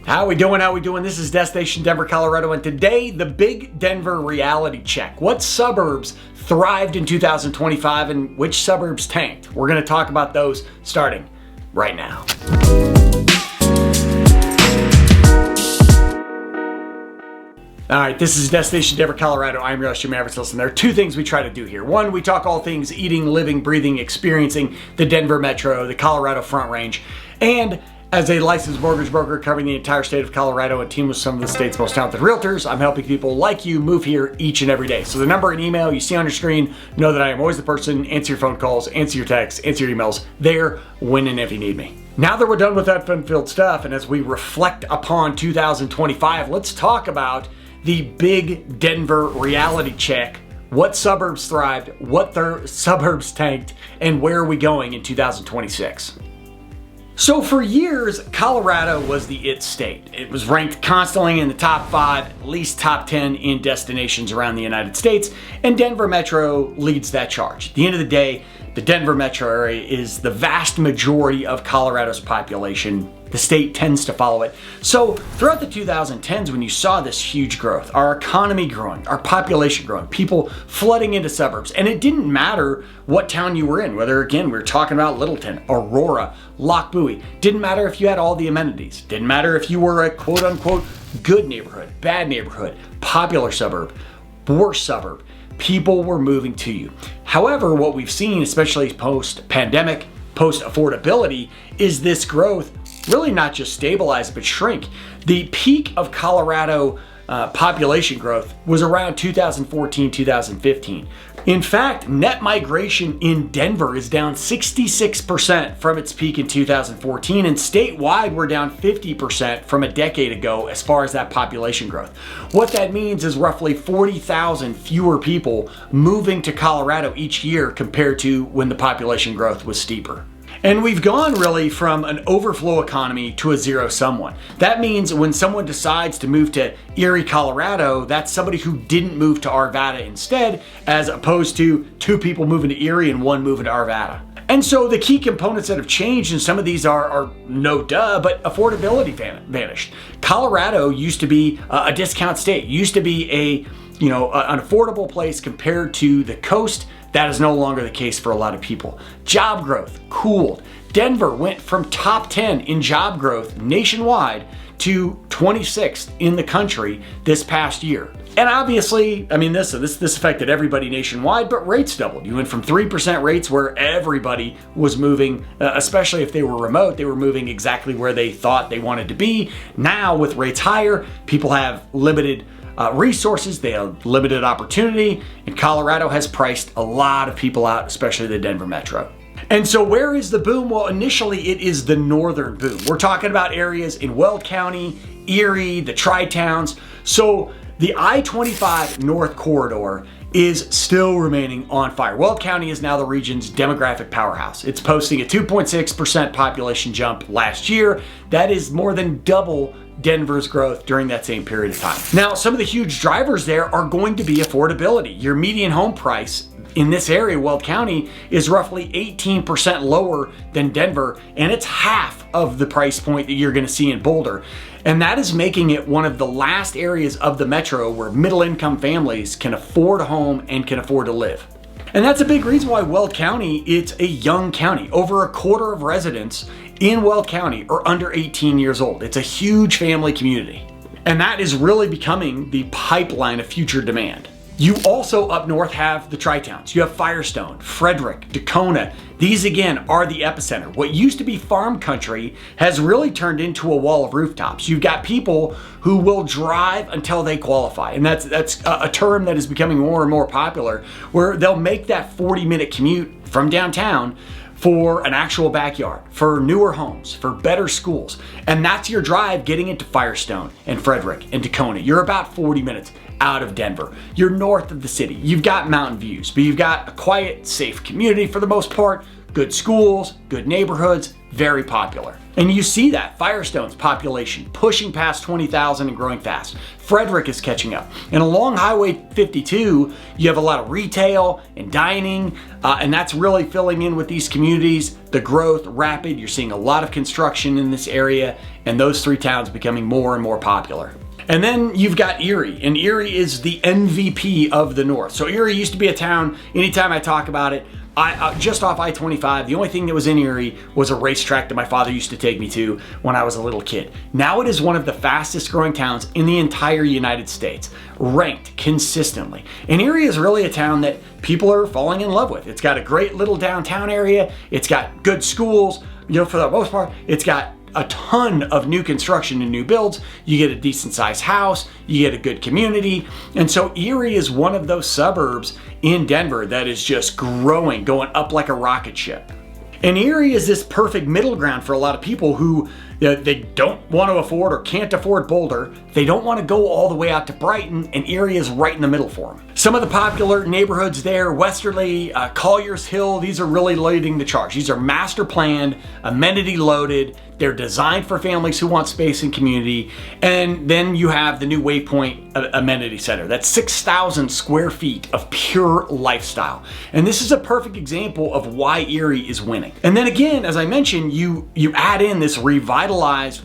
How we doing? How we doing? This is Destination Denver, Colorado, and today the big Denver reality check. What suburbs thrived in 2025 and which suburbs tanked? We're going to talk about those starting right now. All right, this is Destination Denver, Colorado. I'm your host, Jim Mavericks. Listen, there are two things we try to do here. One, we talk all things eating, living, breathing, experiencing the Denver Metro, the Colorado Front Range, and as a licensed mortgage broker covering the entire state of Colorado and team with some of the state's most talented realtors, I'm helping people like you move here each and every day. So the number and email you see on your screen, know that I am always the person, answer your phone calls, answer your texts, answer your emails, there when and if you need me. Now that we're done with that fun-filled stuff, and as we reflect upon 2025, let's talk about the big Denver reality check. What suburbs thrived, what suburbs tanked, and where are we going in 2026? So for years, Colorado was the it state. It was ranked constantly in the top 5, at least top 10 in destinations around the United States, and Denver Metro leads that charge. At the end of the day, the Denver Metro area is the vast majority of Colorado's population. The state tends to follow it. So throughout the 2010s, when you saw this huge growth, our economy growing, our population growing, people flooding into suburbs, and it didn't matter what town you were in, whether, again, we were talking about Littleton, Aurora, Lochbuie, didn't matter if you had all the amenities, didn't matter if you were a quote unquote good neighborhood, bad neighborhood, popular suburb, worse suburb, people were moving to you. However, what we've seen, especially post-pandemic, post-affordability, is this growth really not just stabilize, but shrink. The peak of Colorado population growth was around 2014, 2015. In fact, net migration in Denver is down 66% from its peak in 2014, and statewide we're down 50% from a decade ago as far as that population growth. What that means is roughly 40,000 fewer people moving to Colorado each year compared to when the population growth was steeper. And we've gone really from an overflow economy to a zero-sum one. That means when someone decides to move to Erie, Colorado, that's somebody who didn't move to Arvada instead, as opposed to 2 people moving to Erie and 1 moving to Arvada. And so the key components that have changed, and some of these are no duh, but affordability vanished. Colorado used to be a discount state, used to be an affordable place compared to the coast. That is no longer the case for a lot of people. Job growth cooled. Denver went from top 10 in job growth nationwide to 26th in the country this past year. And obviously, I mean, this affected everybody nationwide, but rates doubled. You went from 3% rates where everybody was moving, especially if they were remote, they were moving exactly where they thought they wanted to be. Now with rates higher, people have limited resources, they have limited opportunity, and Colorado has priced a lot of people out, especially the Denver Metro. And so where is the boom? Well, initially it is the northern boom. We're talking about areas in Weld County, Erie, the Tri-Towns. So the I-25 North Corridor is still remaining on fire. Weld County is now the region's demographic powerhouse. It's posting a 2.6% population jump last year. That is more than double Denver's growth during that same period of time. Now, some of the huge drivers there are going to be affordability. Your median home price in this area, Weld County, is roughly 18% lower than Denver, and it's half of the price point that you're going to see in Boulder. And that is making it one of the last areas of the metro where middle-income families can afford a home and can afford to live. And that's a big reason why Weld County, it's a young county. Over a quarter of residents in Weld County are under 18 years old. It's a huge family community. And that is really becoming the pipeline of future demand. You also up north have the Tri-Towns. You have Firestone, Frederick, Dacona. These again are the epicenter. What used to be farm country has really turned into a wall of rooftops. You've got people who will drive until they qualify. And that's a term that is becoming more and more popular, where they'll make that 40-minute commute from downtown for an actual backyard, for newer homes, for better schools. And that's your drive getting into Firestone and Frederick and Dacona. You're about 40 minutes out of Denver. You're north of the city. You've got mountain views, but you've got a quiet, safe community for the most part, good schools, good neighborhoods, very popular. And you see that Firestone's population pushing past 20,000 and growing fast. Frederick is catching up. And along Highway 52, you have a lot of retail and dining, and that's really filling in with these communities. The growth rapid. You're seeing a lot of construction in this area, and those three towns becoming more and more popular. And then you've got Erie, and Erie is the MVP of the North. So Erie used to be a town, anytime I talk about it, just off I-25, the only thing that was in Erie was a racetrack that my father used to take me to when I was a little kid. Now it is one of the fastest growing towns in the entire United States, ranked consistently. And Erie is really a town that people are falling in love with. It's got a great little downtown area. It's got good schools, for the most part. It's got a ton of new construction and new builds. You get a decent sized house, you get a good community. And so Erie is one of those suburbs in Denver that is just growing, going up like a rocket ship. And Erie is this perfect middle ground for a lot of people who they don't want to afford or can't afford Boulder. They don't want to go all the way out to Brighton, and Erie is right in the middle for them. Some of the popular neighborhoods there, Westerly, Collier's Hill, these are really leading the charge. These are master planned, amenity loaded. They're designed for families who want space and community. And then you have the new Waypoint Amenity Center. That's 6,000 square feet of pure lifestyle. And this is a perfect example of why Erie is winning. And then again, as I mentioned, you add in this revitalized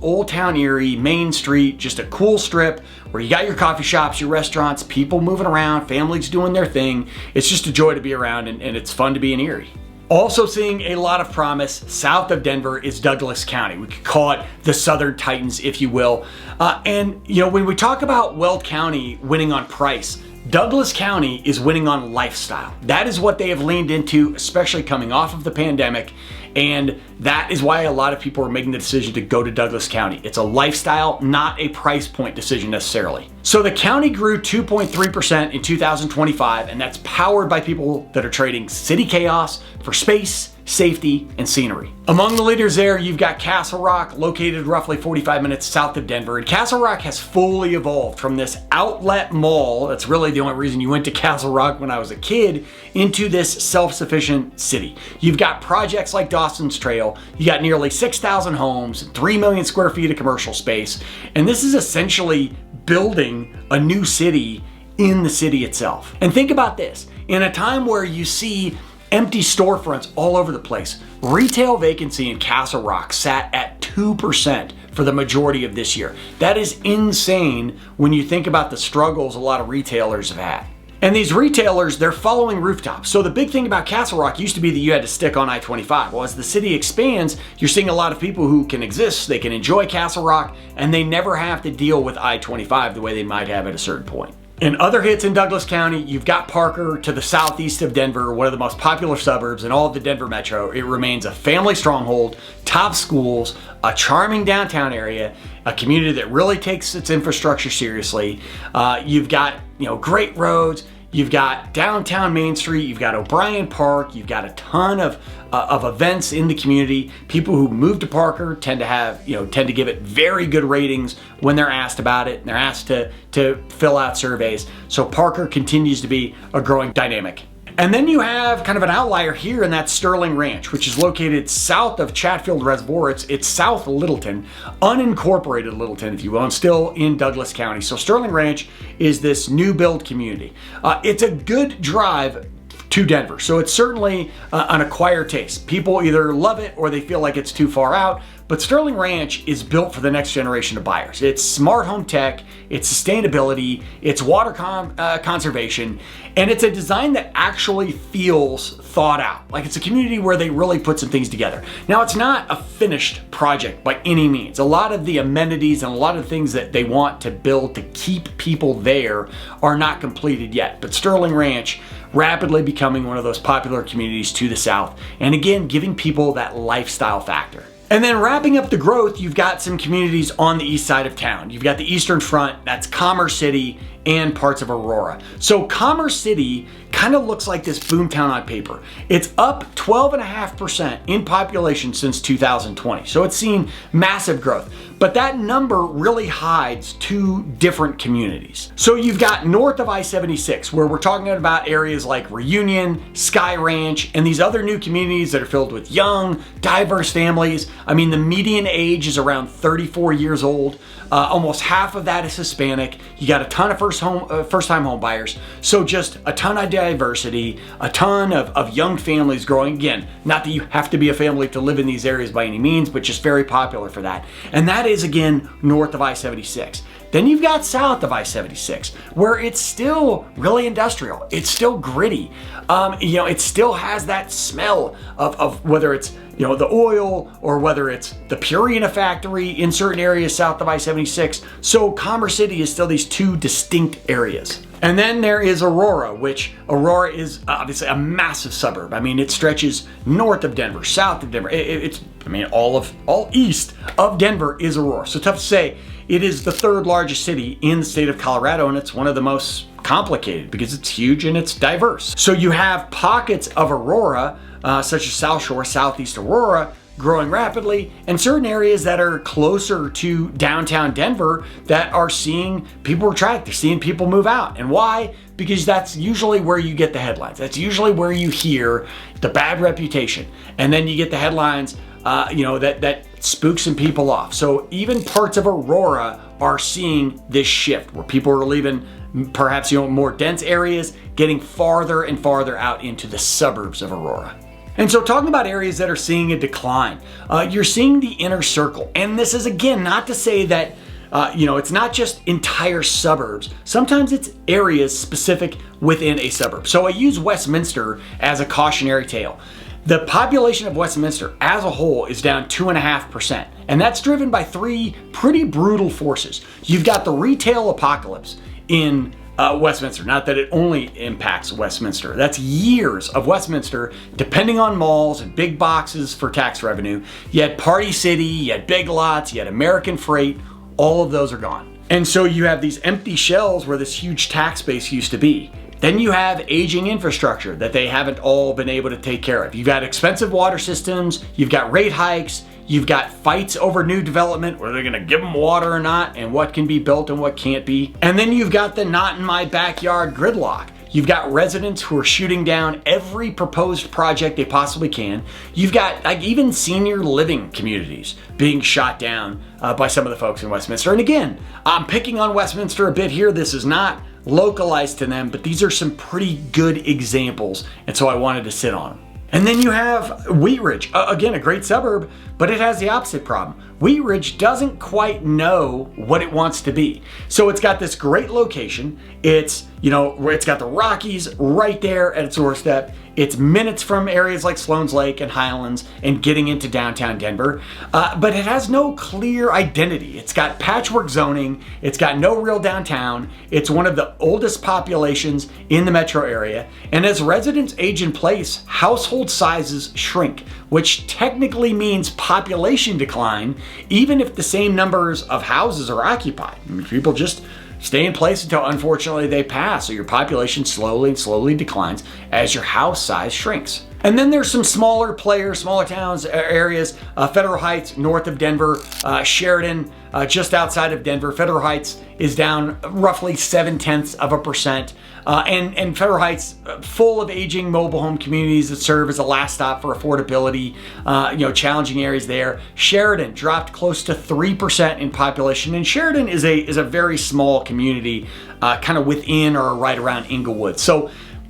Old Town Erie, Main Street, just a cool strip where you got your coffee shops, your restaurants, people moving around, families doing their thing. It's just a joy to be around, and it's fun to be in Erie. Also seeing a lot of promise south of Denver is Douglas County. We could call it the Southern Titans, if you will. And when we talk about Weld County winning on price, Douglas County is winning on lifestyle. That is what they have leaned into, especially coming off of the pandemic. And that is why a lot of people are making the decision to go to Douglas County. It's a lifestyle, not a price point decision necessarily. So the county grew 2.3% in 2025, and that's powered by people that are trading city chaos for space, safety, and scenery. Among the leaders there, you've got Castle Rock, located roughly 45 minutes south of Denver. And Castle Rock has fully evolved from this outlet mall, that's really the only reason you went to Castle Rock when I was a kid, into this self-sufficient city. You've got projects like Dawson's Trail, you got nearly 6,000 homes, 3 million square feet of commercial space, and this is essentially building a new city in the city itself. And think about this, in a time where you see empty storefronts all over the place, retail vacancy in Castle Rock sat at 2% for the majority of this year. That is insane when you think about the struggles a lot of retailers have had. And these retailers, they're following rooftops. So the big thing about Castle Rock used to be that you had to stick on I-25. Well, as the city expands, you're seeing a lot of people who can exist, they can enjoy Castle Rock, and they never have to deal with I-25 the way they might have at a certain point. In other hits in Douglas County, you've got Parker to the southeast of Denver, one of the most popular suburbs in all of the Denver metro. It remains a family stronghold, top schools, a charming downtown area, a community that really takes its infrastructure seriously. You've got great roads. You've got downtown Main Street, you've got O'Brien Park, you've got a ton of events in the community. People who move to Parker tend to give it very good ratings when they're asked about it, and they're asked to fill out surveys. So Parker continues to be a growing dynamic. And then you have kind of an outlier here, and that's Sterling Ranch, which is located south of Chatfield Reservoir. It's South Littleton, unincorporated Littleton, if you will, and still in Douglas County. So Sterling Ranch is this new build community. It's a good drive to Denver, so it's certainly an acquired taste. People either love it or they feel like it's too far out. But Sterling Ranch is built for the next generation of buyers. It's smart home tech, it's sustainability, it's water conservation, and it's a design that actually feels thought out. Like it's a community where they really put some things together. Now, it's not a finished project by any means. A lot of the amenities and a lot of the things that they want to build to keep people there are not completed yet. But Sterling Ranch rapidly becoming one of those popular communities to the south, and again, giving people that lifestyle factor. And then wrapping up the growth, you've got some communities on the east side of town. You've got the Eastern Front, that's Commerce City, and parts of Aurora. So Commerce City kind of looks like this boomtown on paper. It's up 12.5% in population since 2020. So it's seen massive growth. But that number really hides two different communities. So you've got north of I-76, where we're talking about areas like Reunion, Sky Ranch, and these other new communities that are filled with young, diverse families. I mean, the median age is around 34 years old. Almost half of that is Hispanic. You got a ton of first-time home buyers. So just a ton of diversity, a ton of young families growing. Again, not that you have to be a family to live in these areas by any means, but just very popular for that. And that is, again, north of I-76. Then you've got south of I-76, where it's still really industrial. It's still gritty. It still has that smell of whether it's the oil or whether it's the Purina factory in certain areas south of I-76. So Commerce City is still these two distinct areas. And then there is Aurora, which Aurora is obviously a massive suburb. I mean, it stretches north of Denver, south of Denver. All east of Denver is Aurora. So tough to say. It is the third largest city in the state of Colorado, and it's one of the most complicated because it's huge and it's diverse. So you have pockets of Aurora, such as South Shore, Southeast Aurora, growing rapidly, and certain areas that are closer to downtown Denver that are seeing people retract. They're seeing people move out. And why? Because that's usually where you get the headlines. That's usually where you hear the bad reputation. And then you get the headlines that spooks some people off. So even parts of Aurora are seeing this shift where people are leaving perhaps more dense areas, getting farther and farther out into the suburbs of Aurora. And so talking about areas that are seeing a decline, you're seeing the inner circle. And this is, again, not to say that it's not just entire suburbs. Sometimes it's areas specific within a suburb. So I use Westminster as a cautionary tale. The population of Westminster as a whole is down 2.5%, and that's driven by three pretty brutal forces. You've got the retail apocalypse in Westminster. Not that it only impacts Westminster. That's years of Westminster depending on malls and big boxes for tax revenue. You had Party City, you had Big Lots, you had American Freight. All of those are gone. And so you have these empty shells where this huge tax base used to be. Then you have aging infrastructure that they haven't all been able to take care of. You've got expensive water systems, you've got rate hikes, you've got fights over new development, where they're gonna give them water or not, and what can be built and what can't be. And then you've got the not in my backyard gridlock. You've got residents who are shooting down every proposed project they possibly can. You've got even senior living communities being shot down by some of the folks in Westminster. And again, I'm picking on Westminster a bit here. This is not localized to them, but these are some pretty good examples, and so I wanted to sit on them. And then you have Wheat Ridge, again, a great suburb, but it has the opposite problem. Wheat Ridge doesn't quite know what it wants to be. So it's got this great location. It's got the Rockies right there at its doorstep. It's minutes from areas like Sloan's Lake and Highlands and getting into downtown Denver, but it has no clear identity. It's got patchwork zoning. It's got no real downtown. It's one of the oldest populations in the metro area. And as residents age in place, household sizes shrink, which technically means population decline, even if the same numbers of houses are occupied. I mean, people just stay in place until, unfortunately, they pass. So your population slowly declines as your house size shrinks. And then there's some smaller players, smaller towns, areas, Federal Heights, north of Denver, Sheridan, just outside of Denver. Federal Heights is down roughly 0.7%. And Federal Heights, full of aging mobile home communities that serve as a last stop for affordability, challenging areas there. Sheridan dropped close to 3% in population, and Sheridan is a very small community, kind of within or right around Inglewood. So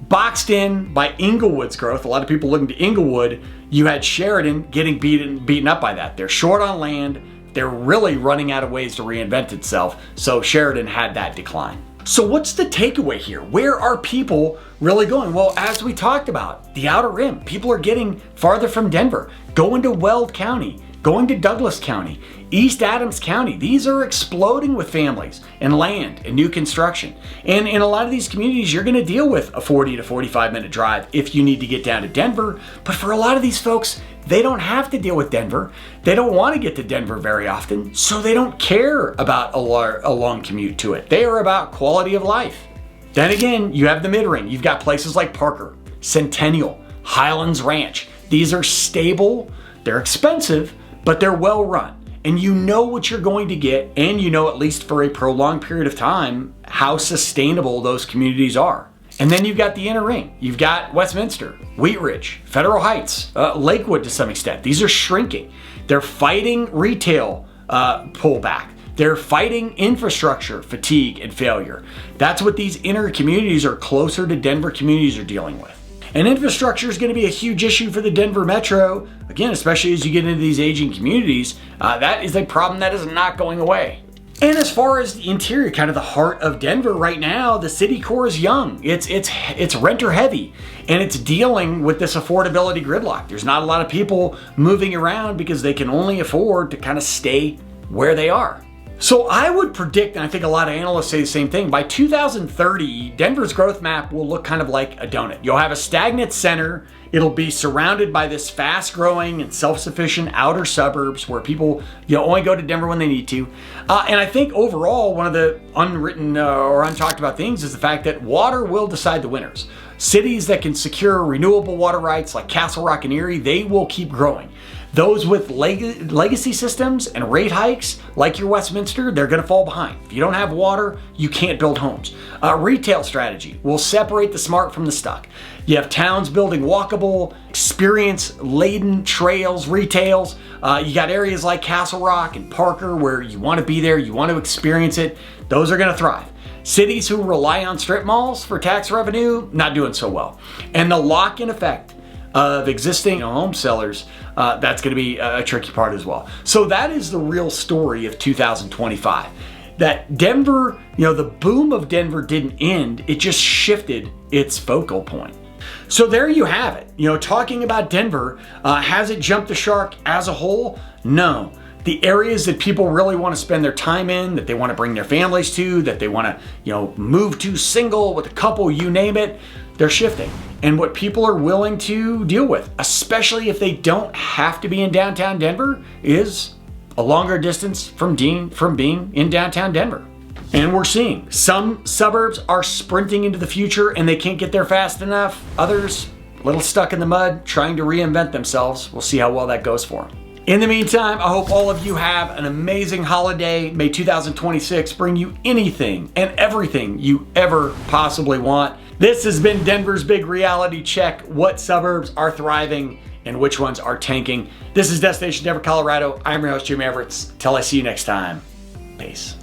boxed in by Inglewood's growth, a lot of people looking to Inglewood, you had Sheridan getting beaten up by that. They're short on land. They're really running out of ways to reinvent itself. So Sheridan had that decline. So what's the takeaway here? Where are people really going? Well, as we talked about, the outer rim, people are getting farther from Denver, going to Weld County, going to Douglas County, East Adams County. These are exploding with families and land and new construction. And in a lot of these communities, you're going to deal with a 40 to 45 minute drive if you need to get down to Denver. But for a lot of these folks, they don't have to deal with Denver. They don't want to get to Denver very often, so they don't care about a long commute to it. They are about quality of life. Then again, you have the mid-ring. You've got places like Parker, Centennial, Highlands Ranch. These are stable, they're expensive, but they're well run. And you know what you're going to get, and you know, at least for a prolonged period of time, how sustainable those communities are. And then you've got the inner ring. You've got Westminster, Wheat Ridge, Federal Heights, Lakewood to some extent. These are shrinking. They're fighting retail pullback. They're fighting infrastructure fatigue and failure. That's what these inner communities or closer to Denver communities are dealing with. And infrastructure is going to be a huge issue for the Denver Metro. Again, especially as you get into these aging communities, that is a problem that is not going away. And as far as the interior, kind of the heart of Denver right now, the city core is young. It's renter heavy, and it's dealing with this affordability gridlock. There's not a lot of people moving around because they can only afford to kind of stay where they are. So I would predict, and I think a lot of analysts say the same thing, by 2030, Denver's growth map will look kind of like a donut. You'll have a stagnant center. It'll be surrounded by this fast-growing and self-sufficient outer suburbs where people only go to Denver when they need to. And I think overall, one of the unwritten or untalked about things is the fact that water will decide the winners. Cities that can secure renewable water rights like Castle Rock and Erie, they will keep growing. Those with legacy systems and rate hikes, like your Westminster, they're going to fall behind. If you don't have water, you can't build homes. Retail strategy will separate the smart from the stuck. You have towns building walkable, experience-laden trails, retails. You got areas like Castle Rock and Parker where you want to be there, you want to experience it. Those are going to thrive. Cities who rely on strip malls for tax revenue, not doing so well. And the lock-in effect of existing home sellers, that's going to be a tricky part as well. So that is the real story of 2025. That Denver, the boom of Denver didn't end, it just shifted its focal point. So there you have it. Talking about Denver, has it jumped the shark as a whole? No. The areas that people really want to spend their time in, that they want to bring their families to, that they want to, move to single with a couple, you name it, they're shifting. And what people are willing to deal with, especially if they don't have to be in downtown Denver, is a longer distance from being in downtown Denver. And we're seeing some suburbs are sprinting into the future and they can't get there fast enough. Others, a little stuck in the mud, trying to reinvent themselves. We'll see how well that goes for them. In the meantime, I hope all of you have an amazing holiday. May 2026 bring you anything and everything you ever possibly want. This has been Denver's Big Reality Check. What suburbs are thriving and which ones are tanking? This is Destination Denver, Colorado. I'm your host, Jim Everett. Till I see you next time. Peace.